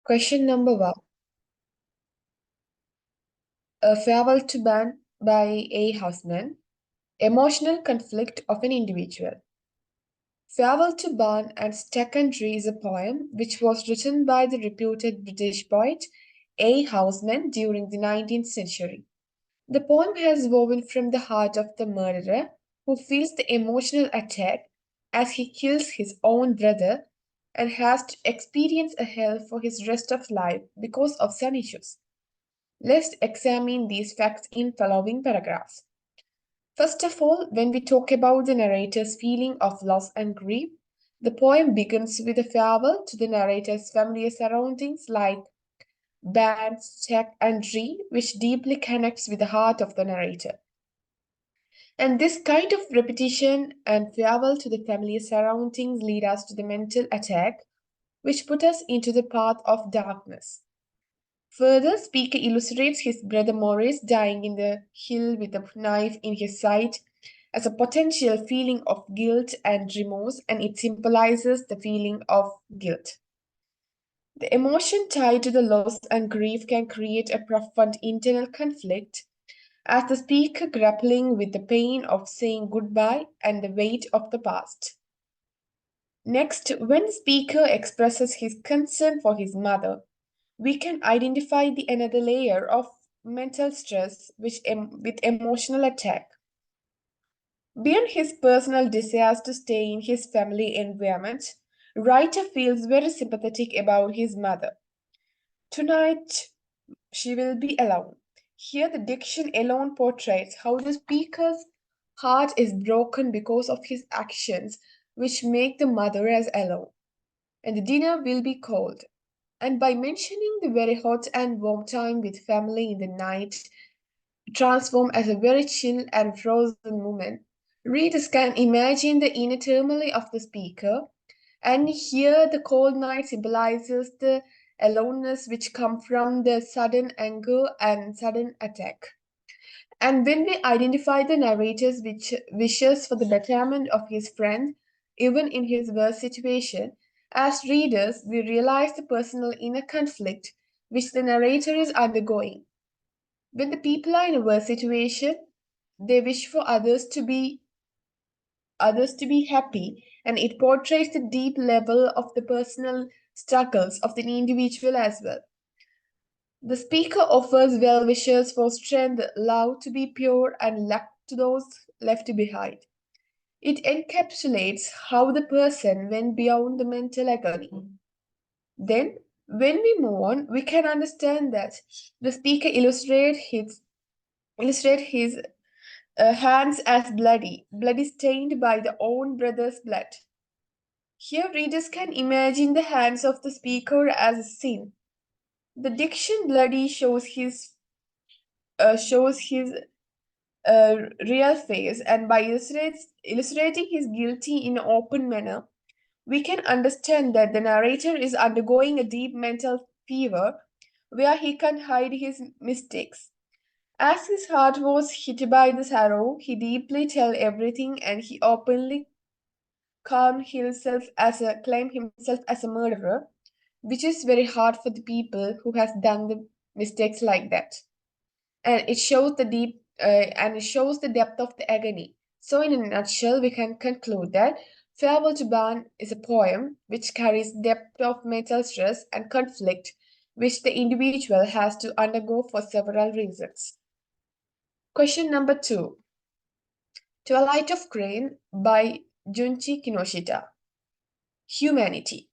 Question number one. A Farewell to Ban by A. Houseman. Emotional conflict of an individual. Farewell to Barn and Stuck and Tree is a poem which was written by the reputed British poet A. Houseman during the 19th century. The poem has woven from the heart of the murderer who feels the emotional attack as he kills his own brother and has to experience a hell for his rest of life because of some issues. Let's examine these facts in following paragraphs. First of all, when we talk about the narrator's feeling of loss and grief, the poem begins with a farewell to the narrator's familiar surroundings like bands, check, and tree, which deeply connects with the heart of the narrator. And this kind of repetition and farewell to the familiar surroundings lead us to the mental attack, which put us into the path of darkness. Further, speaker illustrates his brother Maurice dying in the hill with a knife in his side as a potential feeling of guilt and remorse, and it symbolizes the feeling of guilt. The emotion tied to the loss and grief can create a profound internal conflict as the speaker grappling with the pain of saying goodbye and the weight of the past. Next, when the speaker expresses his concern for his mother, we can identify the another layer of mental stress with emotional attack. Beyond his personal desires to stay in his family environment, writer feels very sympathetic about his mother. Tonight she will be alone. Here the diction alone portrays how the speaker's heart is broken because of his actions which make the mother as alone. And the dinner will be cold. And by mentioning the very hot and warm time with family in the night, transformed as a very chill and frozen moment, readers can imagine the inner turmoil of the speaker, and here the cold night symbolizes the aloneness which come from the sudden anger and sudden attack. And when we identify the narrator's wishes for the betterment of his friend, even in his worst situation, as readers, we realize the personal inner conflict which the narrator is undergoing. When the people are in a worse situation, they wish for others to be happy, and it portrays the deep level of the personal struggles of the individual as well. The speaker offers well wishes for strength, love to be pure, and luck to those left behind. It encapsulates how the person went beyond the mental agony. Then, when we move on, we can understand that the speaker illustrate his hands as bloody stained by the own brother's blood. Here, readers can imagine the hands of the speaker as a sin. The diction bloody shows his real face, and by illustrating his guilty in an open manner, we can understand that the narrator is undergoing a deep mental fever where he can't hide his mistakes. As his heart was hit by the sorrow, he deeply tell everything and he openly claim himself as a murderer, which is very hard for the people who has done the mistakes like that. And it shows the depth of the agony. So in a nutshell, we can conclude that Farewell to Barn is a poem which carries depth of mental stress and conflict which the individual has to undergo for several reasons. Question number 2. Twilight of Crane by Junji Kinoshita. Humanity.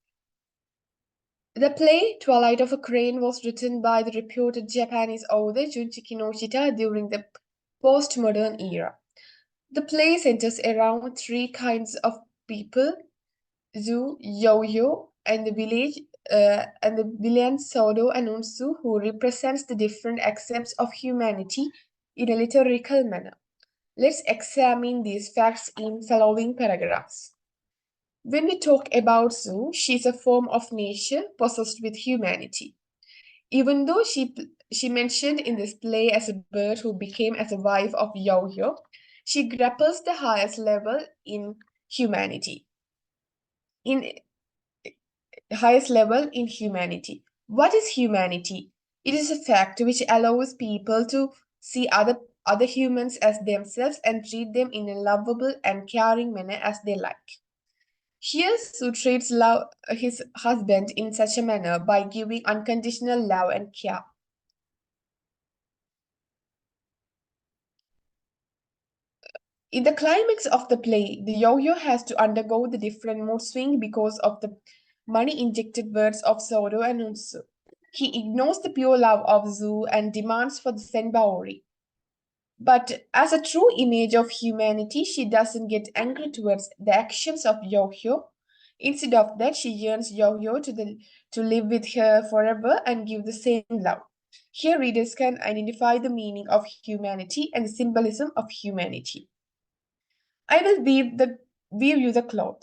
The play Twilight of a Crane was written by the reputed Japanese author Junji Kinoshita during the postmodern era. The play centers around three kinds of people: Zu, Yo-Yo, and the villain Sodo Anunsu, who represents the different aspects of humanity in a liturgical manner. Let's examine these facts in following paragraphs. When we talk about Zu, she is a form of nature possessed with humanity. Even though she mentioned in this play as a bird who became as a wife of Yo-Yo, she grapples the highest level in humanity. In highest level in humanity. What is humanity? It is a fact which allows people to see other humans as themselves and treat them in a lovable and caring manner as they like. Here, Sue treats his husband in such a manner by giving unconditional love and care. In the climax of the play, the yo-yo has to undergo the different mood swing because of the money-injected words of Soro and Unsu. He ignores the pure love of Zu and demands for the Senbaori. But as a true image of humanity, she doesn't get angry towards the actions of Yo-Yo. Instead of that, she yearns Yo-Yo to live with her forever and give the same love. Here, readers can identify the meaning of humanity and the symbolism of humanity. I will weave you the cloth.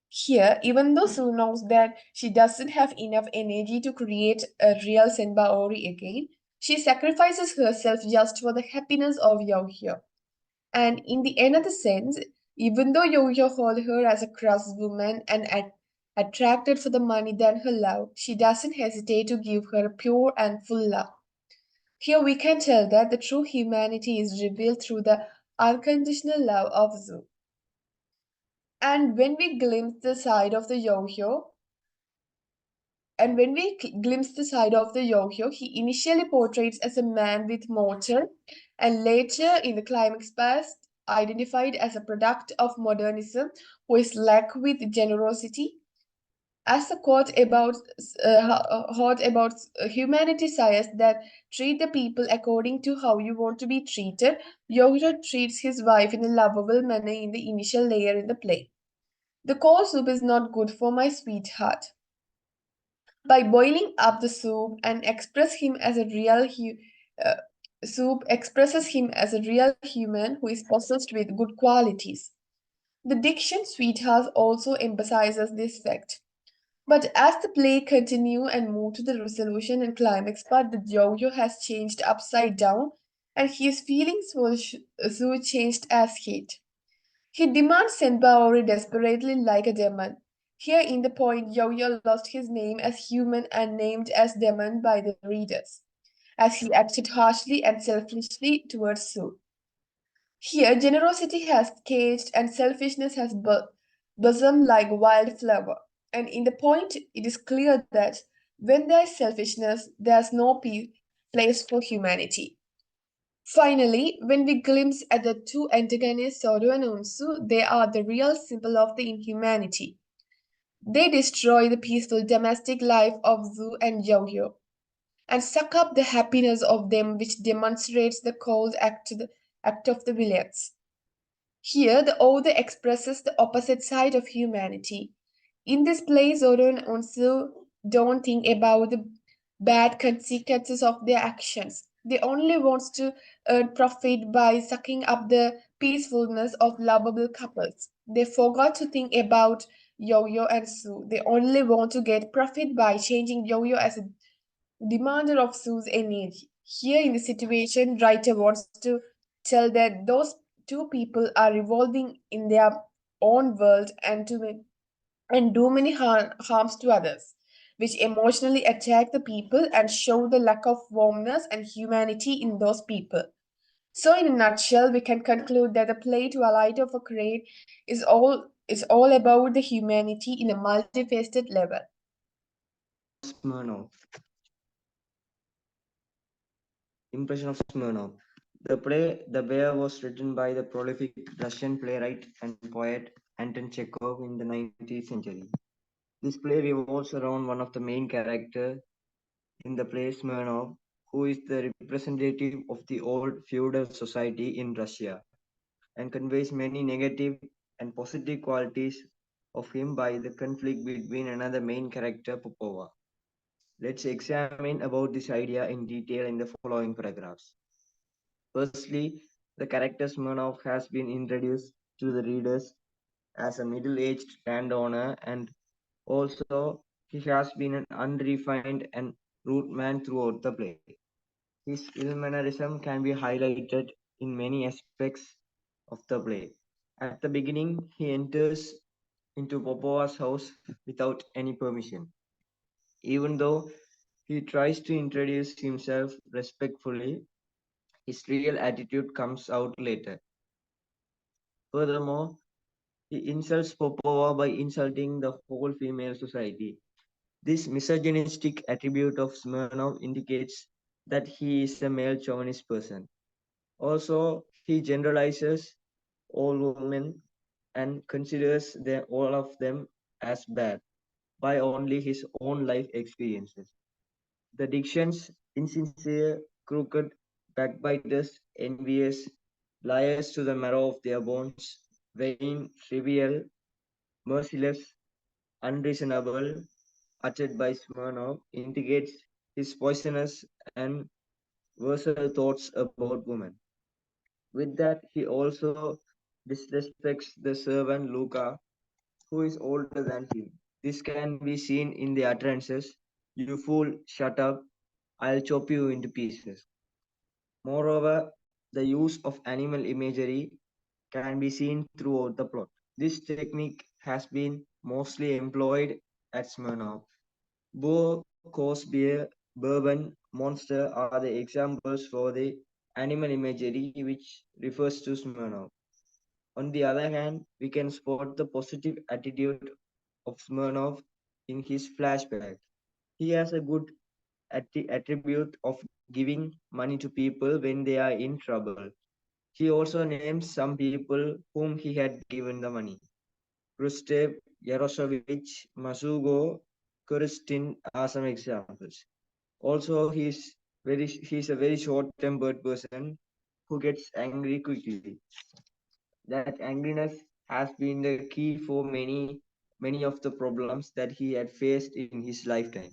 Here, even though Sue knows that she doesn't have enough energy to create a real Senba Ori again, she sacrifices herself just for the happiness of Yohyo. And in the another sense, even though Yohyo hold her as a craftswoman and attracted for the money than her love, she doesn't hesitate to give her pure and full love. Here we can tell that the true humanity is revealed through the unconditional love of Zu. And when we glimpse the side of the Yohyo, and when we glimpse the side of the Yohyo, he initially portrays as a man with mortal, and later in the climax past, identified as a product of modernism who is lack with generosity. As the quote about humanity says that treat the people according to how you want to be treated, Yohyo treats his wife in a lovable manner in the initial layer in the play. The cold soup is not good for my sweetheart. By boiling up the soup and express him as a uh, soup expresses him as a real human who is possessed with good qualities. The diction sweetheart also emphasizes this fact. But as the play continue and move to the resolution and climax part, the yo-yo has changed upside down, and his feelings for Sue changed as hate. He demands Senbaori desperately like a demon. Here in the point, Yo-Yo lost his name as human and named as demon by the readers, as he acted harshly and selfishly towards Sue. Here, generosity has caged and selfishness has blossomed like wildflower. And in the point, it is clear that when there is selfishness, there is no place for humanity. Finally, when we glimpse at the two antagonists, Soru and Unsu, they are the real symbol of the inhumanity. They destroy the peaceful domestic life of Zu and Yohyo and suck up the happiness of them, which demonstrates the cold act of the villains. Here, the author expresses the opposite side of humanity. In this play, Zoro and Onsu don't think about the bad consequences of their actions. They only want to earn profit by sucking up the peacefulness of lovable couples. They forgot to think about Yo-Yo and Sue. They only want to get profit by changing Yo-Yo as a demander of Sue's energy. Here in the situation, writer wants to tell that those two people are revolving in their own world and do many harms to others, which emotionally attack the people and show the lack of warmness and humanity in those people. So, in a nutshell, we can conclude that the play To a Light of a Crane is all about the humanity in a multifaceted level. Smirnov. Impression of Smirnov. The play The Bear was written by the prolific Russian playwright and poet Anton Chekhov in the 19th century. This play revolves around one of the main characters in the play, Smirnov, who is the representative of the old feudal society in Russia and conveys many negative and positive qualities of him by the conflict between another main character, Popova. Let's examine about this idea in detail in the following paragraphs. Firstly, the character Smirnov has been introduced to the readers as a middle-aged landowner, and also he has been an unrefined and rude man throughout the play. His ill mannerism can be highlighted in many aspects of the play. At the beginning, he enters into Popova's house without any permission. Even though He tries to introduce himself respectfully. His real attitude comes out later. Furthermore, he insults Popova by insulting the whole female society. This misogynistic attribute of Smirnov indicates that he is a male chauvinist person. Also, he generalizes all women and considers all of them as bad by only his own life experiences. The dictions insincere, crooked, backbiters, envious, liars to the marrow of their bones, vain, trivial, merciless, unreasonable, uttered by Smirnov, indicates his poisonous and versatile thoughts about women. With that, he also disrespects the servant Luca, who is older than him. This can be seen in the utterances, "You fool, shut up, I'll chop you into pieces." Moreover, the use of animal imagery can be seen throughout the plot. This technique has been mostly employed at Smirnov. Boar, coarse beer, bourbon, monster are the examples for the animal imagery which refers to Smirnov. On the other hand, we can spot the positive attitude of Smirnov in his flashback. He has a good attribute of giving money to people when they are in trouble. He also names some people whom he had given the money. Rustev, Yaroslavich, Masugo, Kuristin are some examples. Also, he's a very short-tempered person who gets angry quickly. That angriness has been the key for many of the problems that he had faced in his lifetime.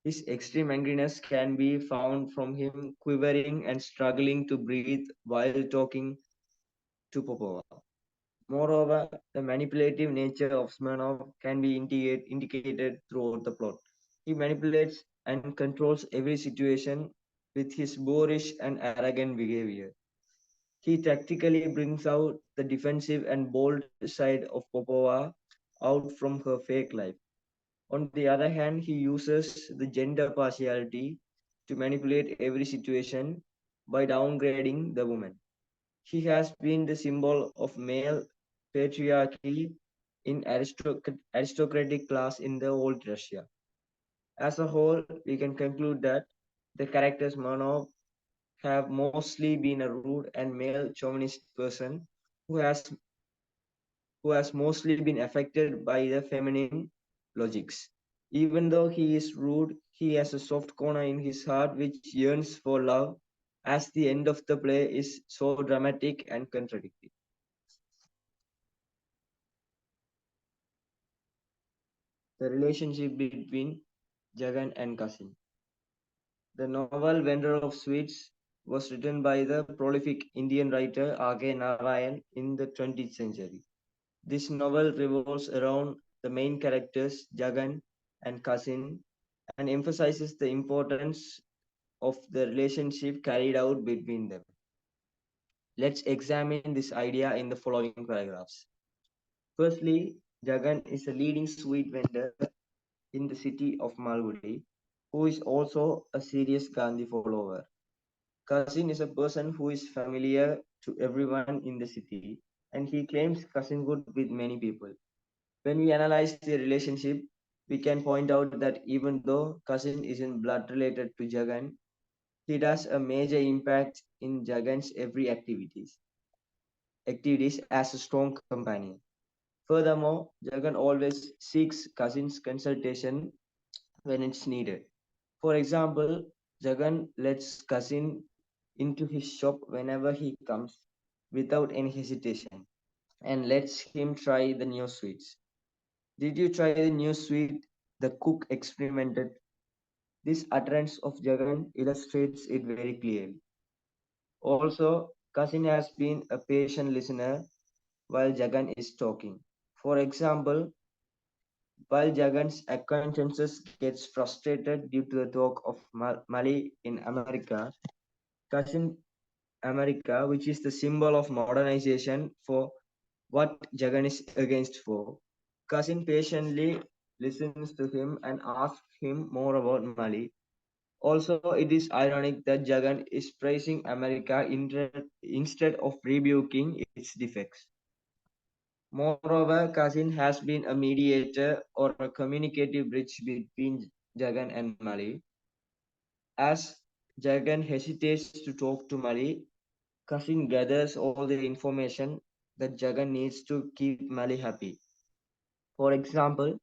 His extreme angriness can be found from him quivering and struggling to breathe while talking to Popova. Moreover, the manipulative nature of Smirnov can be indicated throughout the plot. He manipulates and controls every situation with his boorish and arrogant behavior. He tactically brings out the defensive and bold side of Popova out from her fake life. On the other hand, he uses the gender partiality to manipulate every situation by downgrading the woman. He has been the symbol of male patriarchy in aristocratic class in the old Russia. As a whole, we can conclude that the characters Manov have mostly been a rude and male chauvinist person who has who has mostly been affected by the feminine logics. Even though he is rude, he has a soft corner in his heart which yearns for love, as the end of the play is so dramatic and contradictory. The relationship between Jagan and Kasim. The novel Vendor of Sweets was written by the prolific Indian writer R.K. Narayan in the 20th century. This novel revolves around the main characters Jagan and Kasim and emphasizes the importance of the relationship carried out between them. Let's examine this idea in the following paragraphs. Firstly, Jagan is a leading sweet vendor in the city of Malgudi, who is also a serious Gandhi follower. Cousin is a person who is familiar to everyone in the city, and he claims cousinhood with many people. When we analyze the relationship, we can point out that even though cousin isn't blood related to Jagan, he does a major impact in Jagan's every activities as a strong companion. Furthermore, Jagan always seeks cousin's consultation when it's needed. For example, Jagan lets cousin into his shop whenever he comes without any hesitation and lets him try the new sweets. Did you try the new sweet the cook experimented? This utterance of Jagan illustrates it very clearly. Also, Cousin has been a patient listener while Jagan is talking. For example, while Jagan's acquaintances gets frustrated due to the talk of Mali in America, Cousin America, which is the symbol of modernization for what Jagan is against for, Cousin patiently listens to him and asks him more about Mali. Also, it is ironic that Jagan is praising America instead of rebuking its defects. Moreover, Cousin has been a mediator or a communicative bridge between Jagan and Mali. As Jagan hesitates to talk to Mali, Cousin gathers all the information that Jagan needs to keep Mali happy. For example,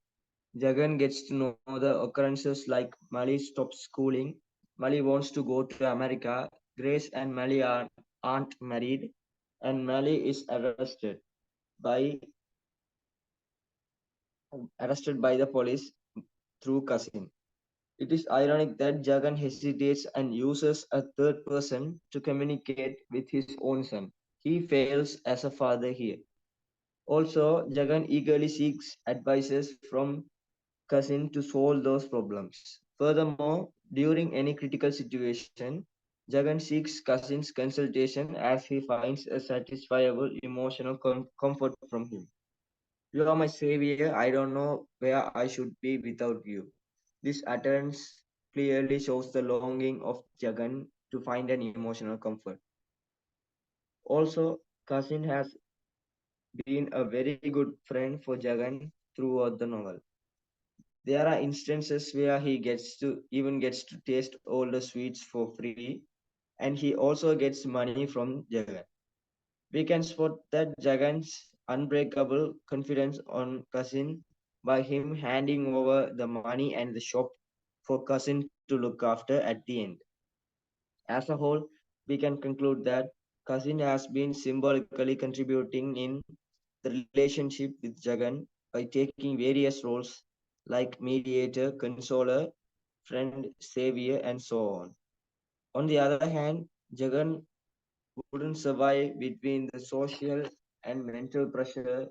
Jagan gets to know the occurrences like Mali stops schooling, Mali wants to go to America, Grace and Mali aren't married, and Mali is by arrested by the police through Cousin. It is ironic that Jagan hesitates and uses a third person to communicate with his own son. He fails as a father here. Also, Jagan eagerly seeks advices from Cousin to solve those problems. Furthermore, during any critical situation, Jagan seeks Cousin's consultation as he finds a satisfiable emotional comfort from him. You are my savior. I don't know where I should be without you. This utterance clearly shows the longing of Jagan to find an emotional comfort. Also, Cousin has been a very good friend for Jagan throughout the novel. There are instances where he gets to taste all the sweets for free, and he also gets money from Jagan. We can spot that Jagan's unbreakable confidence on Cousin by him handing over the money and the shop for Cousin to look after at the end. As a whole, we can conclude that Cousin has been symbolically contributing in the relationship with Jagan by taking various roles like mediator, consoler, friend, savior, and so on. On the other hand, Jagan wouldn't survive between the social and mental pressure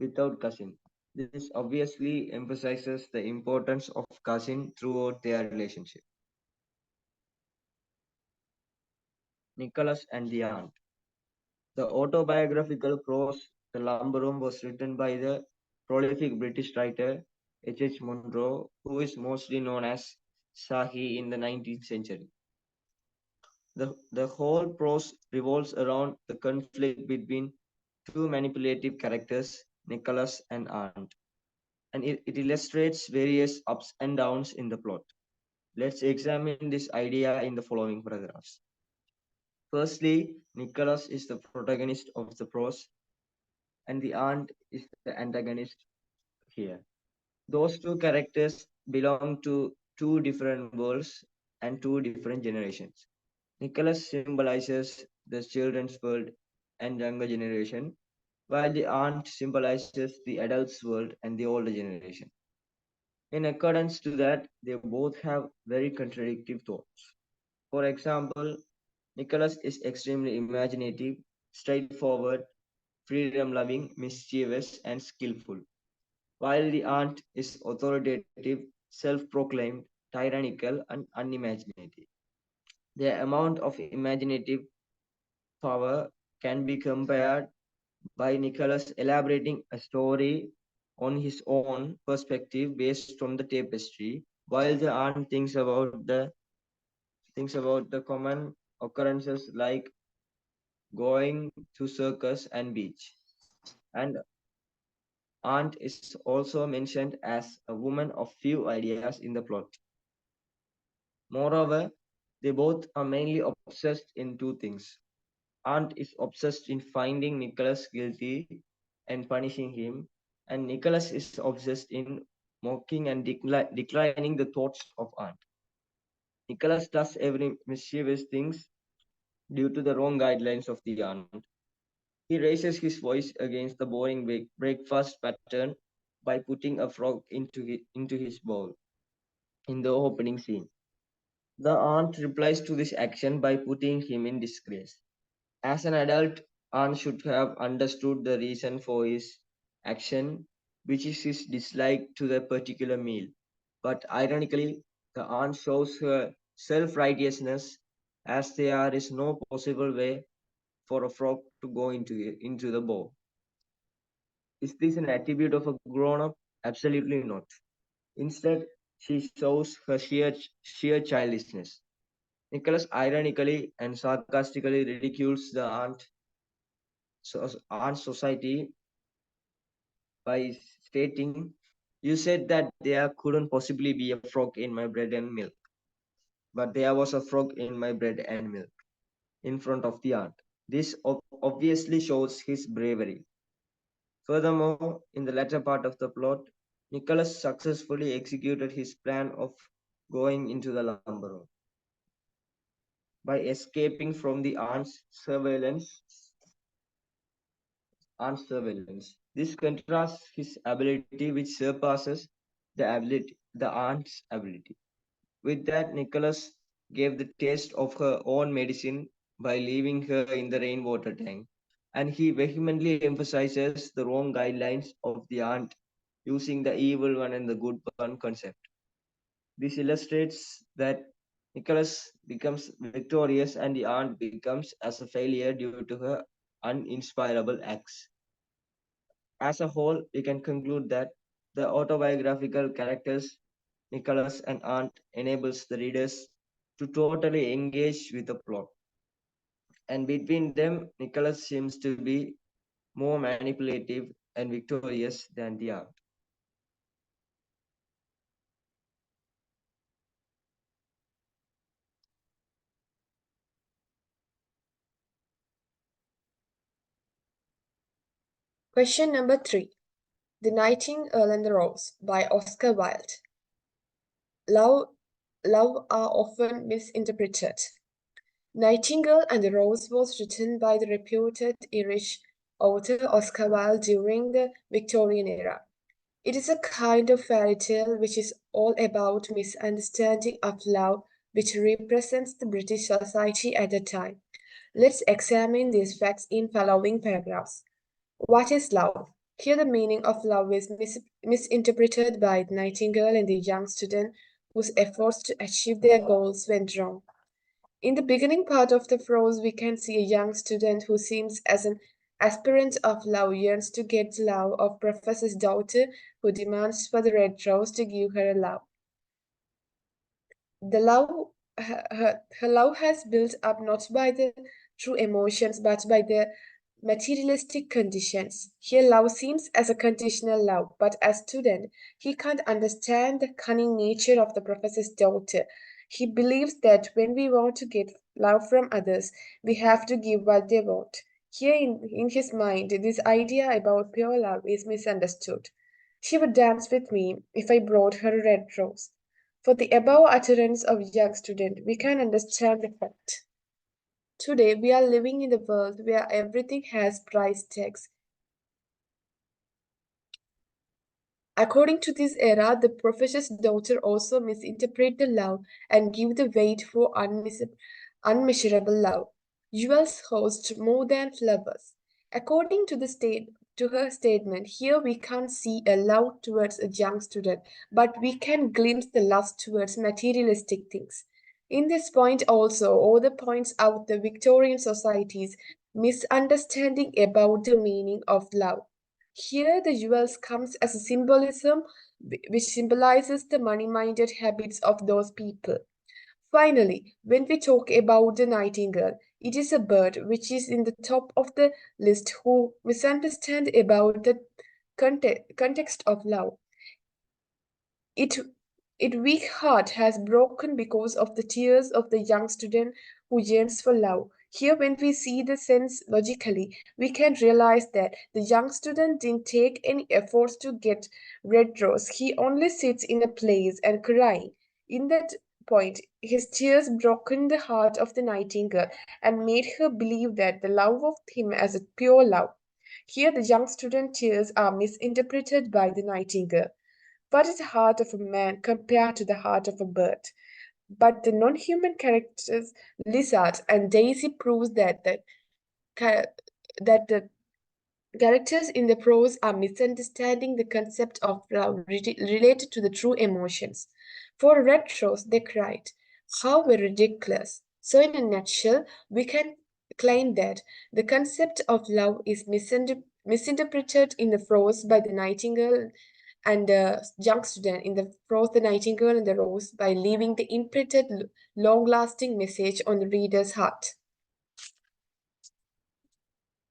without Cousin. This obviously emphasizes the importance of Cousin throughout their relationship. Nicholas and the Aunt. The autobiographical prose The Lumber Room was written by the prolific British writer H. Munro, who is mostly known as Sahi in the 19th century. The whole prose revolves around the conflict between two manipulative characters, Nicholas and Aunt, and it illustrates various ups and downs in the plot. Let's examine this idea in the following paragraphs. Firstly, Nicholas is the protagonist of the prose, and the aunt is the antagonist here. Those two characters belong to two different worlds and two different generations. Nicholas symbolizes the children's world and younger generation, while the aunt symbolizes the adult's world and the older generation. In accordance to that, they both have very contradictory thoughts. For example, Nicholas is extremely imaginative, straightforward, freedom loving, mischievous, and skillful, while the aunt is authoritative, self proclaimed, tyrannical, and unimaginative. The amount of imaginative power can be compared by Nicholas elaborating a story on his own perspective based on the tapestry, while the aunt thinks about the common occurrences like going to circus and beach. And aunt is also mentioned as a woman of few ideas in the plot. Moreover, they both are mainly obsessed in two things. Aunt is obsessed in finding Nicholas guilty and punishing him, and Nicholas is obsessed in mocking and declining the thoughts of Aunt. Nicholas does every mischievous things due to the wrong guidelines of the Aunt. He raises his voice against the boring breakfast pattern by putting a frog into his bowl in the opening scene. The aunt replies to this action by putting him in disgrace. As an adult, An should have understood the reason for his action, which is his dislike to the particular meal. But ironically, the aunt shows her self righteousness as there is no possible way for a frog to go into the bowl. Is this an attribute of a grown up? Absolutely not. Instead, she shows her sheer childishness. Nicholas ironically and sarcastically ridicules the aunt society by stating, "You said that there couldn't possibly be a frog in my bread and milk, but there was a frog in my bread and milk," in front of the aunt. This obviously shows his bravery. Furthermore, in the latter part of the plot, Nicholas successfully executed his plan of going into the lumber room by escaping from the aunt's surveillance. This contrasts his ability, which surpasses the aunt's ability. With that, Nicholas gave the taste of her own medicine by leaving her in the rainwater tank, and he vehemently emphasizes the wrong guidelines of the aunt using the evil one and the good one concept. This illustrates that Nicholas becomes victorious and the aunt becomes as a failure due to her uninspirable acts. As a whole, we can conclude that the autobiographical characters, Nicholas and Aunt, enables the readers to totally engage with the plot. And between them, Nicholas seems to be more manipulative and victorious than the Aunt. Question number 3. The Nightingale and the Rose by Oscar Wilde. Love, love are often misinterpreted. Nightingale and the Rose was written by the reputed Irish author Oscar Wilde during the Victorian era. It is a kind of fairy tale which is all about misunderstanding of love, which represents the British society at the time. Let's examine these facts in following paragraphs. What is love? Here, the meaning of love is misinterpreted by the Nightingale and the young student whose efforts to achieve their goals went wrong. In the beginning part of the prose, we can see a young student who seems as an aspirant of love yearns to get the love of professor's daughter who demands for the red rose to give her a love. The love, her love has built up not by the true emotions but by the materialistic conditions. Here, love seems as a conditional love, but as student, he can't understand the cunning nature of the professor's daughter. He believes that when we want to get love from others, we have to give what they want. Here, in his mind, this idea about pure love is misunderstood. She would dance with me if I brought her a red rose. For the above utterance of young student, we can understand the fact. Today, we are living in a world where everything has price tags. According to this era, the professor's daughter also misinterpret the love and give the weight for unmeasurable love. Jewels host more than flowers. According to her statement, here we can't see a love towards a young student, but we can glimpse the lust towards materialistic things. In this point also, author points out the Victorian society's misunderstanding about the meaning of love. Here, the jewels comes as a symbolism which symbolizes the money-minded habits of those people. Finally, when we talk about the nightingale, it is a bird which is in the top of the list who misunderstand about the context of love. It, it weak heart has broken because of the tears of the young student who yearns for love. Here, when we see the sense logically, we can realize that the young student didn't take any efforts to get red rose. He only sits in a place and crying. In that point, his tears broken the heart of the nightingale and made her believe that the love of him as a pure love. Here, the young student tears are misinterpreted by the nightingale. What is the heart of a man compared to the heart of a bird? But the non-human characters, Lizard and Daisy, proves ca- that the characters in the prose are misunderstanding the concept of love related to the true emotions. For a red rose, they cried, "How very ridiculous!" So, in a nutshell, we can claim that the concept of love is misinterpreted in the prose by the Nightingale and a young student in the Rose, the Nightingale, and the Rose by leaving the imprinted, long-lasting message on the reader's heart.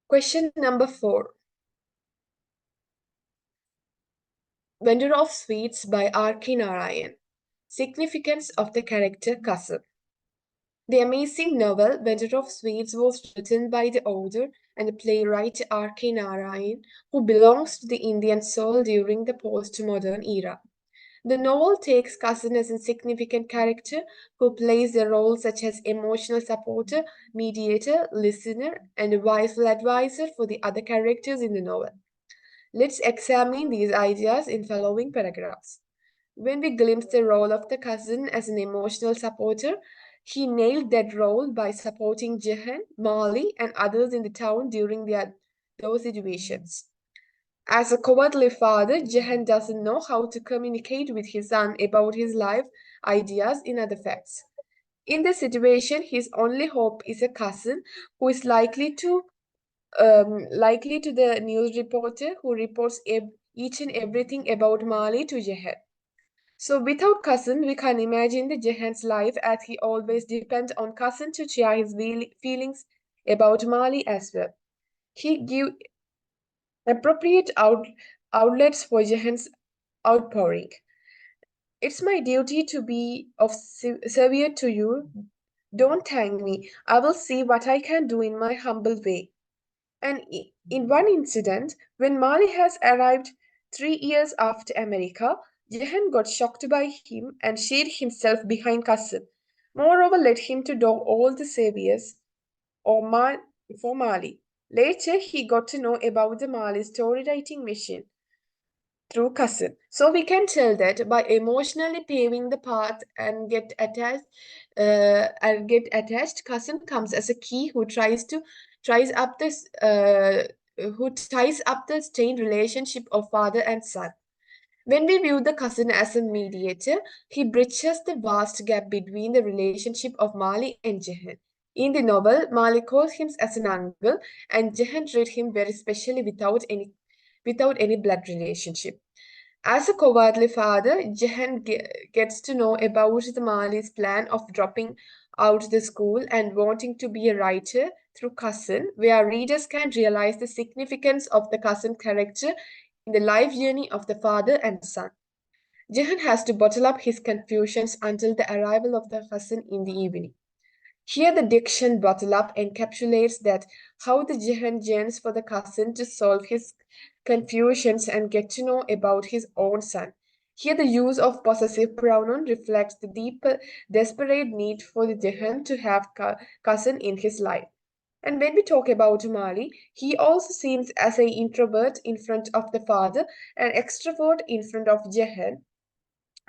Question number 4. Vendor of Sweets by R.K. Narayan. Significance of the character Cousin. The amazing novel Vendor of Sweets was written by the author and the playwright R.K. Narayan, who belongs to the Indian soul during the postmodern era. The novel takes Cousin as a significant character who plays a role such as emotional supporter, mediator, listener, and a wiseful advisor for the other characters in the novel. Let's examine these ideas in following paragraphs. When we glimpse the role of the cousin as an emotional supporter, he nailed that role by supporting Jehan, Marley, and others in the town during those situations. As a cowardly father, Jehan doesn't know how to communicate with his son about his life, ideas, and other facts. In this situation, his only hope is a cousin who is likely to the news reporter who reports each and everything about Marley to Jehan. So without cousin, we can imagine the Jehan's life as he always depends on cousin to share his feelings about Marley as well. He give appropriate outlets for Jehan's outpouring. It's my duty to be of service to you. Don't thank me. I will see what I can do in my humble way. And in one incident, when Mali has arrived 3 years after America, Jehan got shocked by him and hid himself behind cousin. Moreover, led him to do all the saviors or for Mali. Later, he got to know about the Mali story writing machine through cousin. So we can tell that by emotionally paving the path and get attached, cousin comes as a key who tries up this who ties up the strained relationship of father and son. When we view the cousin as a mediator, he bridges the vast gap between the relationship of Mali and Jehan. In the novel, Mali calls him as an uncle, and Jehan treats him very specially without any blood relationship. As a cowardly father, Jehan gets to know about the Mali's plan of dropping out the school and wanting to be a writer through Cousin, where readers can realize the significance of the cousin character in the life journey of the father and son. Jehan has to bottle up his confusions until the arrival of the cousin in the evening. Here the diction bottle up encapsulates that how the Jehan yearns for the cousin to solve his confusions and get to know about his own son. Here the use of possessive pronoun reflects the deep, desperate need for the Jehan to have cousin in his life. And when we talk about Mali, he also seems as an introvert in front of the father, an extrovert in front of Jehan,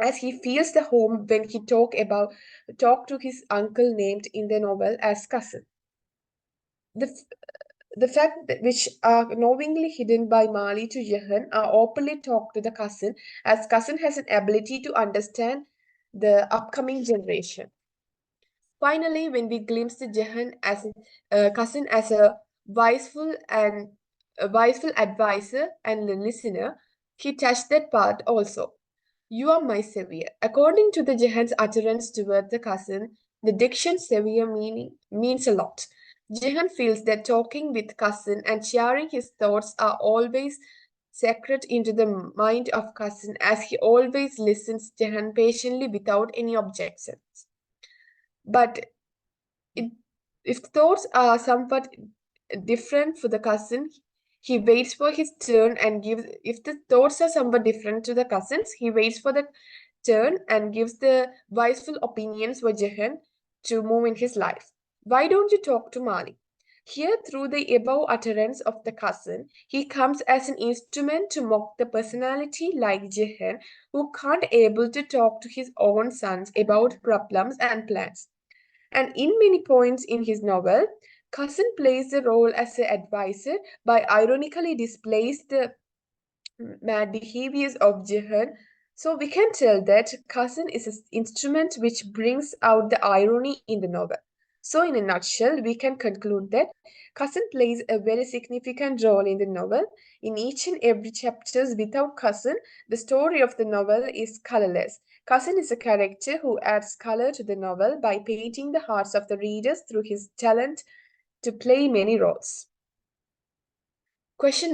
as he feels the home when he talk to his uncle named in the novel as cousin. The, the fact that which are knowingly hidden by Mali to Jehan are openly talked to the cousin, as cousin has an ability to understand the upcoming generation. Finally, when we glimpse the Jehan as a cousin as a wiseful advisor and listener, he touched that part also. You are my savior. According to the Jehan's utterance toward the cousin, the diction savior meaning means a lot. Jehan feels that talking with cousin and sharing his thoughts are always sacred into the mind of cousin, as he always listens Jehan patiently without any objections. But it, if thoughts are somewhat different for the cousin, he waits for his turn and gives. If the thoughts are somewhat different to the cousins, he waits for the turn and gives the wiseful opinions for Jehan to move in his life. Why don't you talk to Mali? Here, through the above utterance of the cousin, he comes as an instrument to mock the personality like Jehan, who can't able to talk to his own sons about problems and plans. And in many points in his novel, Cousin plays the role as an advisor by ironically displays the mad behaviors of Jehan. So we can tell that Cousin is an instrument which brings out the irony in the novel. So, in a nutshell, we can conclude that Cousin plays a very significant role in the novel. In each and every chapters, without Cousin, the story of the novel is colorless. Cousin is a character who adds color to the novel by painting the hearts of the readers through his talent to play many roles. Question